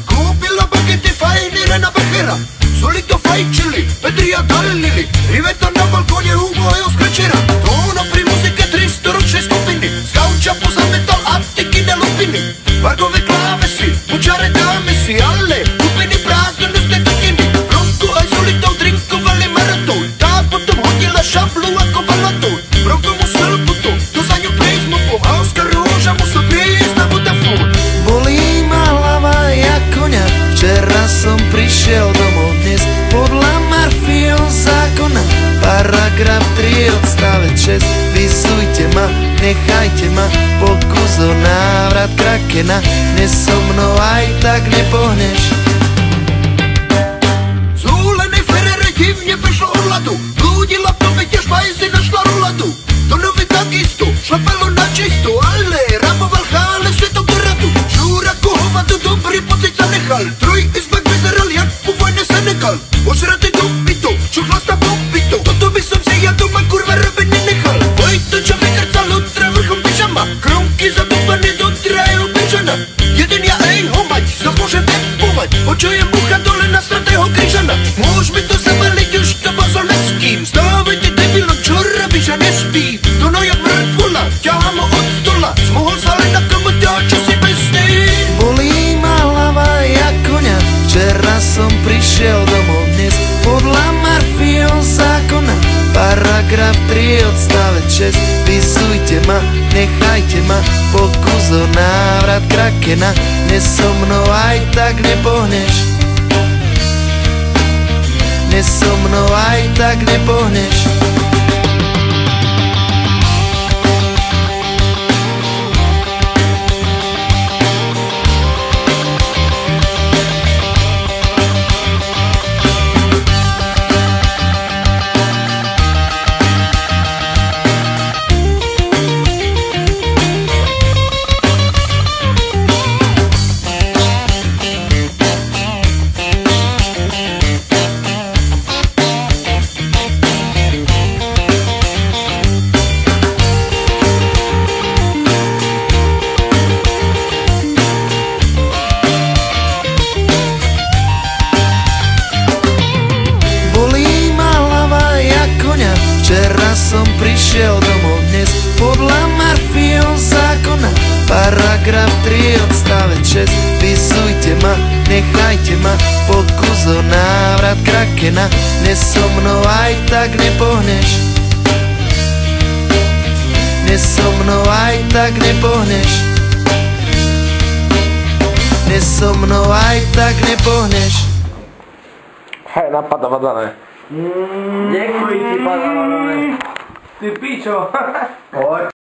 Kúpila bagety fajnirena Bechera. Solito fajčili, Petri a Dalili. Riveta na balkóne u mojho skrečera. Tóno pri muzike 300-ročnej skupiny. Z gauča pozametal a tyky nelupiny. Vargové klávesy, bučare dámy si, ale kupiny prázdne dnes takiny. Bronku aj solitou drinkovali maratón. Tá potom hodila šablu ako balatón. Bronko musel putu, to za ňu prejsť mopom. A Oskar Róža musel prejsť na Vodafone. Bolí ma hlava jak koňa, včera som prišiel domov dnes. Podľa Murphyho zákona, paragraf 3 odstavec 6. Vysujte ma, nechajte ma, pokus o návrat Krakena. Dnes so mnou aj tak nepohneš. Zúlenej Ferrere divne prešlo od ľadu. Blúdila v dobyte špajzy, našla roladu. Tonovi takisto, šlapalo na čisto, ale ramoval chále svetom do radu. Žúra kohovadu, dobrý pocit sa nechal. Trojizbek vyzeral jak po vojne Senegal. Ožratý do bytu, čuchlasta po bytu. Toto by som si ja doma kurva robiť nenechal. Vojto, čo vykrcal otra vrchom pyžama. Kromky zadupané do trajeho bežana. Jeden ja ej homať, sa môžem tempovať. Počujem bucha dole na sratého križana. Môž mi to zabaliť, už to bozol neským. Stávajte debilo, čo robíš a nespí. To no jak mŕtvola, ťahám ho od stola. Zmohol sa len na komote, čo si bez nej. Bolí ma hlava jak koňa, včera som prišiel domov dnes. Podľa Murphyho zákona, paragraf 3 odstavec 6. Vysujte ma, nechajte ma, pokus o návrat Krakena. Dnes so mnou aj tak nepohneš. Dnes so mnou aj tak nepohneš. Včera som prišiel domov dnes. Podľa Murphyho zákona, paragraf 3 odstavec 6. Vysujte ma, nechajte ma, pokus o návrat Krakena. Dnes so mnou aj tak nepohneš. Dnes so mnou aj tak nepohneš. Dnes so mnou aj tak nepohneš. Hej, napadavané. Děkuji ti, pane. Ty pičo.